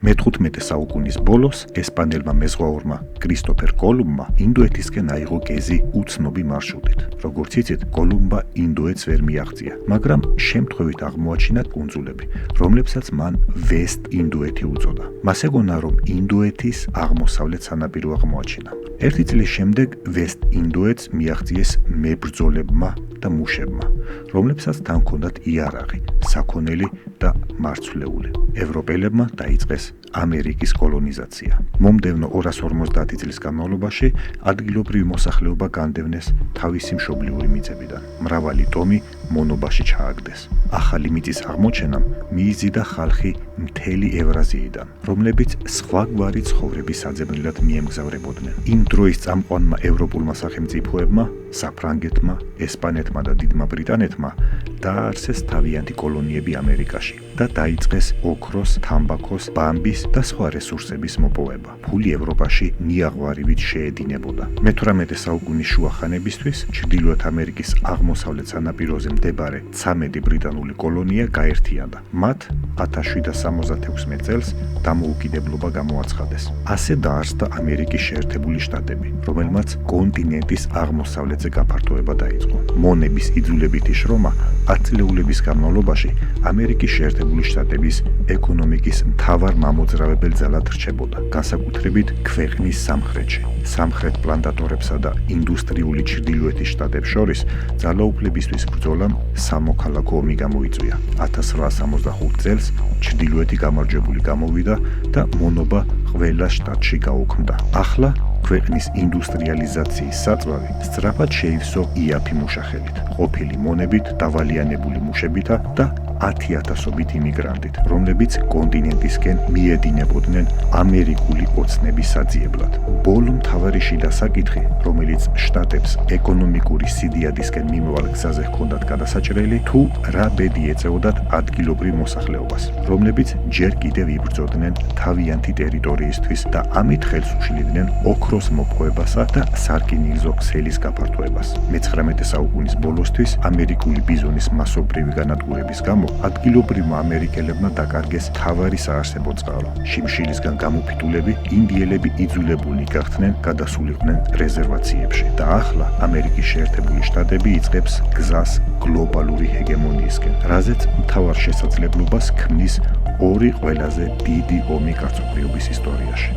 მე-15 საუკუნის ბოლოს ესპანელმა მეზღვაურმა კრისტოფერ კოლუმბმა ინდოეთისკენ აიღო გეზი უცნობი მარშრუტით. როგორც იცით, კოლუმბა ინდოეთს ვერ მიაღწია, მაგრამ შემთხვევით აღმოაჩინა კუნძულები, რომლებსაც მან ვესტ ინდოეთი უწოდა. მას ეგონა, რომ ინდოეთის აღმოსავლეთ სანაპირო აღმოაჩინა. ერთი წლის შემდეგ ვესტ ინდოეთს მიაღწიეს მებრძოლებმა და მუშებმა, რომლებსაც თან ჰქონდათ იარაღი, საქონელი და მარცვლეული. ევროპელებმა დაიწყეს ამერიკის კოლონიზაცია. მომდევნო 250 წლის განმავლობაში ადგილობრივი მოსახლეობა განდევნეს თავისი მშობლიური მიწებიდან. მრავალი ტომი მონობაში ჩააგდეს. ახალი მიწის აღმოჩენამ მიიზიდა ხალხი მთელი ევრაზიიდან, რომლებიც სხვაგვარი ცხოვრების საძებნელად მიემგზავრებოდნენ. იმ დროის წამყვანმა ევროპულმა სახელმწიფოებმა, საფრანგეთმა, ესპანეთმა და დიდმა ბრიტანეთმა დააარსეს თავიანთი კოლონიები ამერიკაში და დაიწყეს ოქროს, თამბაქოს, ბამბის და სხვა რესურსების მოპოვება. ფული ევროპაში ნიაღვარივით შეედინებოდა. მე-18 საუკუნის შუა ხანებისთვის ჩრდილოეთ ამერიკის აღმოსავლეთ სანაპიროზე მდებარე 13 ბრიტანული კოლონია გაერთიანდა. მათ 1766 წელს დამოუკიდებლობა გამოაცხადეს. ასე დაარსდა ამერიკის შეერთებული შტატები, რომელმაც კონტინენტის აღმოსავლეთზე გაფართოება დაიწყო. მონების იძულებითი შრომა 10 წლეულების განმავლობაში ამერიკის შეერთებული შტატების ეკონომიკის მთავარ მამოძრავებელ ძალად რჩებოდა, განსაკუთრებით ქვეყნის სამხრეთში. სამხრეთ პლანტატორებსა და ინდუსტრიული ჩრდილოეთის შტატებს შორის ძალაუფლებისთვის ბრძოლამ სამოქალაქო ომი გამოიწვია. 1865 წელს ჩრდილოეთი გამარჯვებული გამოვიდა და მონობა ყველა შტატში გაუქმდა. ახლა ქვეყნის ინდუსტრიალიზაციის საწვავი სწრაფად შეივსო იაფი მუშახელით, ყოფილი მონებით, დავალიანებული მუშებითა და 10,000-ობით იმიგრანტით, რომლებიც კონტინენტისკენ მიედინებოდნენ ამერიკული ოცნების საძიებლად. ბოლო მთავარი შიდა საკითხი, რომელიც შტატებს ეკონომიკური სიდიადისკენ მიმავალ გზაზე ჰქონდათ გადასაჭრელი, თუ რა ბედი ეწეოდათ ადგილობრივ მოსახლეობას, რომლებიც ჯერ კიდევ იბრძოდნენ თავიანთი ტერიტორიისთვის და ამით ხელს უშლიდნენ ოქროს მოპოვებასა და სარკინიგზო ქსელის გაფართოებას. მე-19 საუკუნის ბოლოსთვის ამერიკული ბიზონის მასობრივი განადგურების გამო ადგილობრივმა ამერიკელებმა დაკარგეს თავარი საარსებო წყარო. შიმშილისგან გამოფიტულები ინდიელები იძულებულნი გახდნენ გადასულიყვნენ რეზერვაციებში და ახლა ამერიკის შეერთებული შტატები იწყებს გზას გლობალური ჰეგემონიისკენ, რაზეც მთავარ შესაძლებლობას ქმნის ორი ყველაზე დიდი ომი კაცობრიობის ისტორიაში.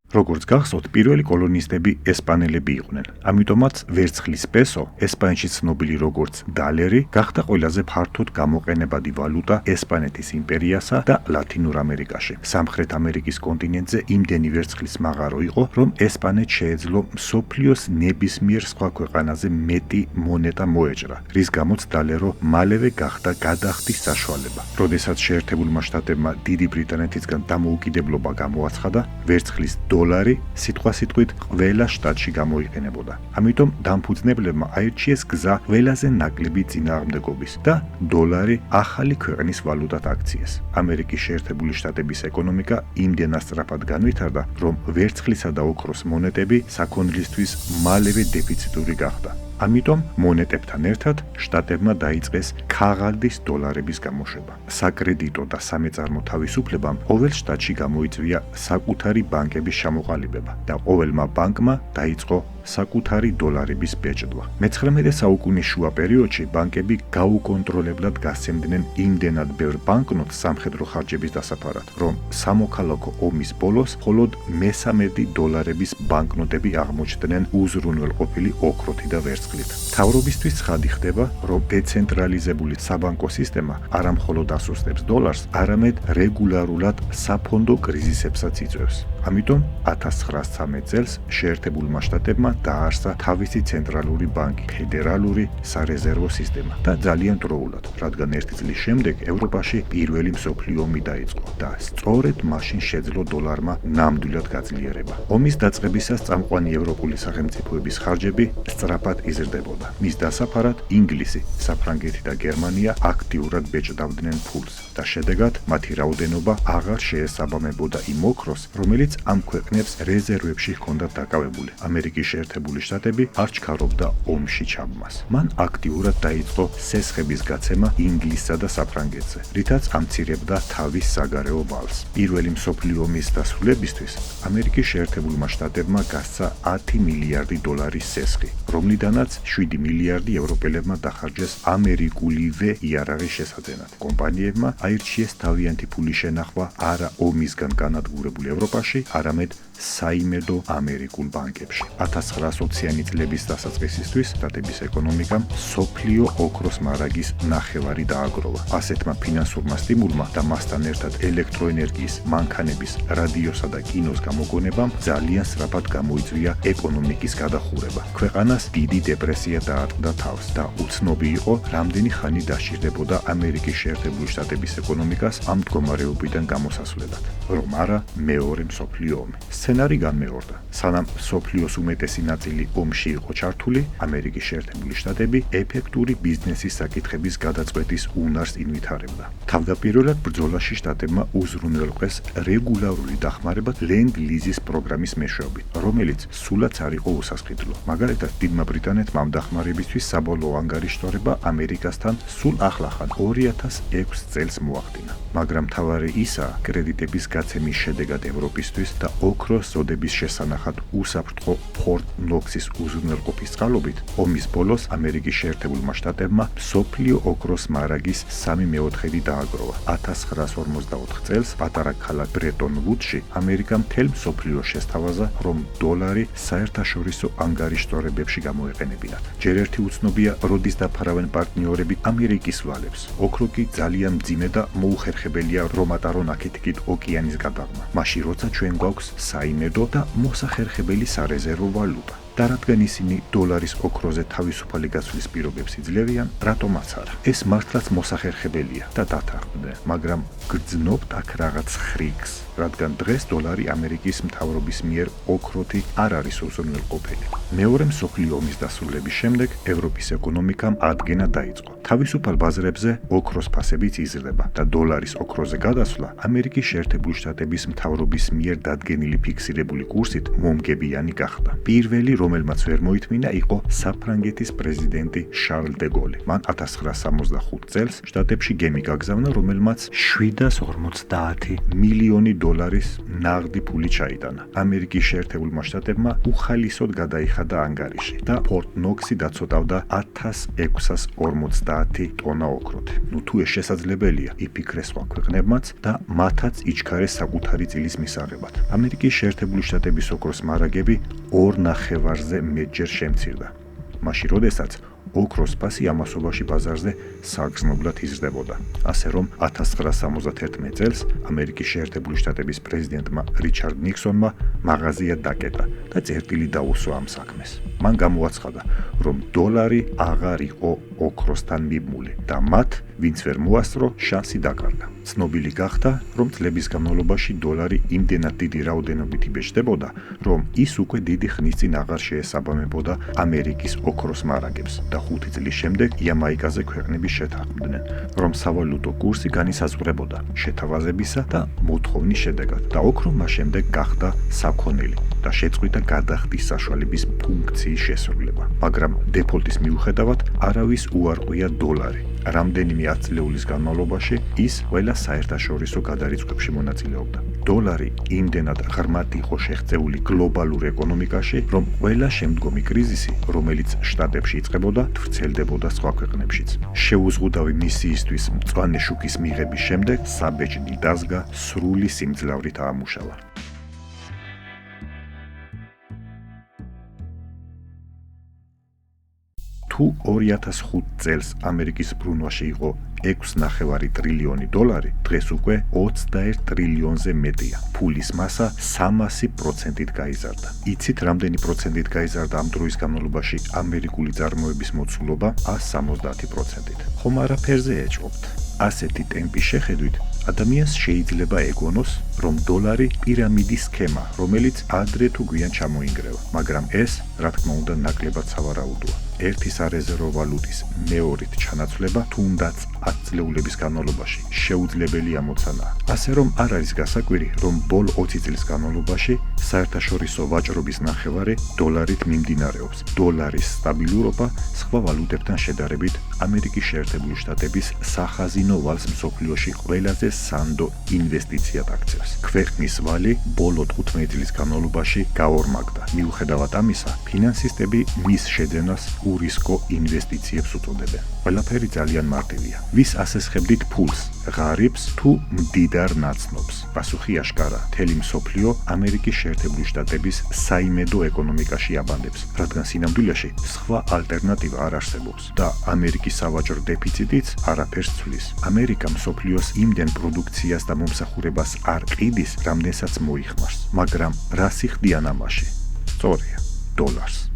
როგორც გახსოვთ, პირველი კოლონისტები ესპანელები იყვნენ. ამიტომაც ვერცხლის პესო, ესპანეთში ცნობილი როგორც დალერი, გახდა ყველაზე ფართოდ გამოყენებადი ვალუტა ესპანეთის იმპერიასა და ლათინურ ამერიკაში. სამხრეთ ამერიკის კონტინენტზე იმდენი ვერცხლის მაღარო იყო, რომ ესპანეთს შეეძლო მსოფლიოს ნებისმიერ სხვა ქვეყანაზე მეტი მონეტა მოეჭრა, რის გამოც დალერო მალევე გახდა გადახდის საშუალება. როდესაც შეერთებულმა შტატებმა დიდი ბრიტანეთისგან დამოუკიდებლობა გამოაცხადა, ვერცხლის დოლარი სიტყვასიტყვით ყველა შტატში გამოიყენებოდა. ამიტომ დამფუძნებლებმა აირჩიეს გზა ყველაზე ნაკლები წინააღმდეგობის და დოლარი ახალი ქვეყნის ვალუტად აქციეს. ამერიკის შეერთებული შტატების ეკონომიკა იმდენად სწრაფად განვითარდა, რომ ვერცხლისა და ოქროს მონეტები საქონლისთვის მალევე დეფიციტური გახდა. ამიტომ მონეტებთან ერთად შტატებმა დაიწყეს ქაღალდის დოლარების გამოშვება. საკრედიტო და სამეწარმო თავისუფლებამ ყოველ შტატში გამოიწვია საკუთარი ბანკების ჩამოყალიბება და ყოველმა ბანკმა დაიწყო საკუთარი დოლარების ბეჭდვა. მე-19 საუკუნის შუა პერიოდში ბანკები გაუკონტროლებლად გასცემდნენ იმდენად ბევრ ბანკნოტს სამხედრო ხარჯების დასაფარად, რომ სამოქალაქო ომის ბოლოს მხოლოდ მე-13 დოლარების ბანკნოტები აღმოჩნდნენ უზრუნველყოფილი ოქროთი და ვერცხლით. მთავრობისთვის ცხადი ხდება, რომ დეცენტრალიზებული საბანკო სისტემა არა მხოლოდ ასუსტებს დოლარს, არამედ რეგულარულად საფონდო კრიზისებსაც იწვევს. ამიტომ 1913 წელს შეერთებულმა შტატებმა დააარსა თავისი ცენტრალური ბანკი, ფედერალური სარეზერვო სისტემა და ძალიან დროულად, რადგან ერთი წლის შემდეგ ევროპაში პირველი მსოფლიო ომი დაიწყო და სწორედ მაშინ შეძლო დოლარმა ნამდვილად გაძლიერება. ომის დაწყებისას წამყვანი ევროპული სახელმწიფოების ხარჯები სწრაფად იზრდებოდა. მის დასაფარად ინგლისი, საფრანგეთი და გერმანია აქტიურად ბეჭდავდნენ ფულს და შედეგად მათი რაოდენობა აღარ შეესაბამებოდა იმ ოქროს, რომელიც რომელიც ამ ქვეყნებს რეზერვებში ჰქონდათ დაკავებული. ამერიკის შეერთებული შტატები არ ჩქარობდა ომში ჩაბმას. მან აქტიურად დაიწყო სესხების გაცემა ინგლისსა და საფრანგეთზე, რითაც ამცირებდა თავის საგარეო ვალს. პირველი მსოფლიო ომის დასრულებისთვის ამერიკის შეერთებულმა შტატებმა გასცა 10 მილიარდი დოლარის სესხი, რომლიდანაც 7 მილიარდი ევროპელებმა დახარჯეს ამერიკულივე იარაღის შესაძენად. კომპანიებმა აირჩიეს თავიანთი ფული შენახვა არა ომისგან განადგურებულ ევროპაში, არამედ საიმედო ამერიკულ ბანკებში. 1920-იანი წლების დასაწყისისთვის შტატების ეკონომიკამ მსოფლიო ოქროს მარაგის ნახევარი დააგროვა. ასეთმა ფინანსურმა სტიმულმა და მასთან ერთად ელექტროენერგიის, მანქანების, რადიოსა და კინოს გამოგონებამ ძალიან სწრაფად გამოიწვია ეკონომიკის გადახურება. ქვეყანას დიდი დეპრესია დაარტყდა თავს და უცნობი იყო, რამდენი ხანი დასჭირდებოდა ამერიკის შეერთებული შტატების ეკონომიკას ამ მდგომარეობიდან გამოსასვლელად, რომ არა მეორე მსოფლიო ომი. სცენარი განმეორდა. სანამ მსოფლიოს უმეტესი ნაწილი ომში იყო ჩართული, ამერიკის შეერთებული შტატები ეფექტური ბიზნესის საკითხების გადაწყვეტის უნარს ინვითარებდა. თავდაპირველად ბრძოლაში შტატებმა უზრუნველყვეს რეგულარული დახმარება ლენდ-ლიზის პროგრამის მეშვეობით, რომელიც სულაც არ იყო უსასყიდლო. მაგალითად, დიდმა ბრიტანეთმა ამ დახმარებისთვის საბოლოო ანგარიშტორება ამერიკასთან სულ ახლახან 2006 წელს მოახდინა. მაგრამ მთავარი ისაა, კრედიტების გაცემის შედეგად ევროპისთვის და ოქროს ზოდების შესანახად უსაფრთხო ფორტ ნოქსის უზრუნველყოფის წყალობით, ომის ბოლოს ამერიკის შეერთებულმა შტატებმა მსოფლიო ოქროს მარაგის 3/4 დააგროვა. 1954 წელს პატარა ქალაქ ბრეტონ-ვუდში ამერიკამ მთელ მსოფლიოს შესთავაზა, რომ დოლარი საერთაშორისო ანგარიშტორებებში გამოეყენებინათ. ჯერ ერთი უცნობია, როდის დაფარავენ პარტნიორები ამერიკის ვალებს. ოქრო კი ძალიან მძიმე და მოუხერხებელია რომ ატარონ აქეთ-იქით ოკეანის გადაღმა. მაშინ როცა ჩვენ გვაქვს საიმედო და მოსახერხებელი სარეზერვო ვალუტა. და რადგან ისინი დოლარის ოქროზე თავისუფალი გაცვლის პირობებს იძლევიან, რატომაც არა. ეს მართლაც მოსახერხებელია და დათანხმდნენ, მაგრამ გრძნობთ აქ რაღაც ხრიგს, რადგან დღეს დოლარი ამერიკის მთავრობის მიერ ოქროთი არ არის უზრუნველყოფელი. მეორე მსოფლიო ომის დასრულების შემდეგ ევროპის ეკონომიკამ ადგენა დაიწყო. თავისუფალ ბაზრებზე ოქროს ფასებიც იზრდება და დოლარის ოქროზე გადასვლა ამერიკის შეერთებული შტატების მთავრობის მიერ დადგენილი ფიქსირებული კურსით მომგებიანი გახდა. პირველი რომელმაც ვერ მოითმინა იყო საფრანგეთის პრეზიდენტი შარლ დე გოლი. მან 1965 წელს შტატებში გემი გაგზავნა, რომელმაც 750 მილიონი დოლარის ნაღდი ფული ჩაიტანა. ამერიკის შეერთებულმა შტატებმა უხალისოდ გადაიხადა ანგარიში და ფორტ ნოქსი დაცოტავდა 1650 ტონა ოქროთი. თუ ეს შესაძლებელია, იფიქრეს სხვა ქვეყნებმაც და მათაც იჩქარეს საკუთარი წილის მისაღებად. ამერიკის შეერთებული შტატების ოქროს მარაგები 2.5-ზე მეტჯერ შემცირდა. მაშინ, როდესაც ოქროს ფასი ამასობაში ბაზარზე საგრძნობლად იზრდებოდა. ასე რომ 1971 წელს ამერიკის შეერთებული შტატების პრეზიდენტმა რიჩარდ ნიქსონმა მაღაზია დაკეტა და წერტილი დაუსვა ამ საქმეს. მან გამოაცხადა, რომ დოლარი აღარ იყო ოქროსთან მიბმული და მათ, ვინც ვერ მოასწრო, შანსი დაკარგა. ცნობილი გახდა, რომ წლების განმავლობაში დოლარი იმდენად დიდი რაოდენობით იბეჭდებოდა, რომ ის უკვე დიდი ხნის წინ აღარ შეესაბამებოდა ამერიკის ოქროს მარაგებს და 5 წლის შემდეგ იამაიკაზე ქვეყნები შეთანხმდნენ, რომ სავალუტო კურსი განისაზღვრებოდა შეთავაზებისა და მოთხოვნის შედეგად და ოქრო მას შემდეგ გახდა საქონელი და შეწყვიტა გადახდის საშუალების ფუნქციის შესრულება. მაგრამ დეფოლტის მიუხედავად არავის უარყვია დოლარი. რამდენიმე ათწლეულის განმავლობაში ის ყველა საერთაშორისო გადარიცხვებში მონაწილეობდა. დოლარი იმდენად ღრმად იყო შეღწეული გლობალურ ეკონომიკაში, რომ ყველა შემდგომი კრიზისი, რომელიც შტატებში იწყებოდა, ვრცელდებოდა სხვა ქვეყნებშიც. შეუზღუდავი მისიისთვის მწვანე შუქის მიღების შემდეგ საბეჭდი დაზგა სრული სიმძლავრით აამუშავა. თუ 2005 წელს ამერიკის ბრუნვაში იყო 6.5 ტრილიონი დოლარი, დღეს უკვე 21 ტრილიონზე მეტია. ფულის მასა 300%-ით გაიზარდა. იცით, რამდენი პროცენტით გაიზარდა ამ დროის განმავლობაში ამერიკული წარმოების მოცულობა? 170%-ით. ხომ არაფერზე ეჭვობთ? ასეთი ტემპის შეხედვით ადამიანს შეიძლება ეგონოს, რომ დოლარი პირამიდის სქემა, რომელიც ადრე თუ გვიან ჩამოინგრევა, მაგრამ ეს, რა თქმა უნდა, ნაკლებად სავარაუდოა. ერთი სარეზერვო ვალუტის მეორით ჩანაცვლება თუნდაც 10 წლეულების განმავლობაში შეუძლებელი ამოცანაა. ასე რომ არ არის გასაკვირი, რომ ბოლო 20 წლის განმავლობაში საერთაშორისო ვაჭრობის ნახევარი დოლარით მიმდინარეობს. დოლარის სტაბილურობა სხვა ვალუტებთან შედარებით ამერიკის შეერთებული შტატების სახაზინო ვალს მსოფლიოში ყველაზე სანდო ინვესტიციად აქცევს. ქვეყნის ვალი ბოლო 15 წლის განმავლობაში გაორმაგდა. მიუხედავად ამისა, ფინანსისტები მის შეძენას ურისკო ინვესტიციებს უწოდებენ. ყველაფერი ძალიან მარტივია. ვის ასესხებდით ფულს, ღარიბს თუ მდიდარ ნაცნობს? პასუხი აშკარა. მთელი მსოფლიო ამერიკის შეერთებული შტატების საიმედო ეკონომიკაში აბანდებს, რადგან სინამდვილეში სხვა ალტერნატივა არ არსებობს და ამერიკის სავაჭრო დეფიციტიც არაფერს ცვლის. ამერიკა მსოფლიოს იმდენ პროდუქციას და მომსახურებას არ ყიდის, რამდენსაც მოიხმარს, მაგრამ რა სიხდიან ამაში? სწორია, დოლარს.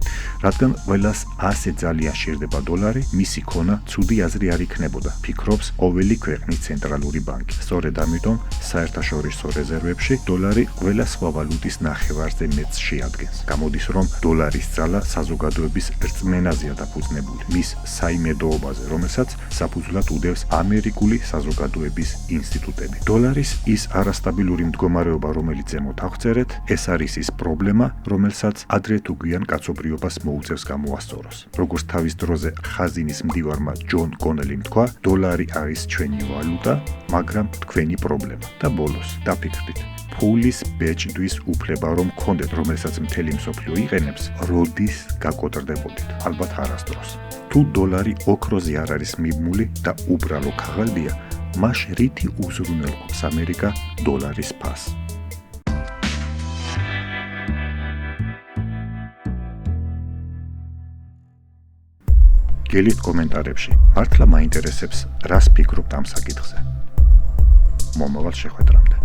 რადგან ყველას ასე ძალიან სჭირდება დოლარი, მისი ქონა ცუდი აზრი არ იქნებოდა, ფიქრობს ყოველი ქვეყნის ცენტრალური ბანკი. სწორედ ამიტომ საერთაშორისო რეზერვებში დოლარი ყველა სხვა ვალუტის ნახევარზე მეტს შეადგენს. გამოდის, რომ დოლარის ძალა საზოგადოების რწმენაზეა დაფუძნებული, მის საიმედოობაზე, რომელსაც საფუძვლად უდევს ამერიკული საზოგადოების ინსტიტუტები. დოლარის ის არასტაბილური მდგომარეობა, რომელიც ზემოთ აღწერეთ, ეს არის ის პრობლემა, რომელსაც ადრე თუ გვიან კაცობრიობას მოუწევს გამოასწოროს. როგორც თავის დროზე ხაზინის მდივარმა ჯონ კონელიმ თქვა, დოლარი არის ჩვენი ვალუტა, მაგრამ თქვენი პრობლემა. და ბოლოს დაფიქრდით, ფულის ბეჭდვის უფლება რომ გქონდეთ, რომელსაც მთელი მსოფლიო იყენებს, როდის გაკოტრდებოდით? ალბათ არასდროს. თუ დოლარი ოქროზე არ არის მიბმული და უბრალო ქაღალდია, მაშ რითი უზრუნველყოფს ამერიკა დოლარის ფასს? გელით კომენტარებში, მართლა მაინტერესებს, რას ფიქრობთ ამ საკითხზე. მომავალ შეხვედრამდე.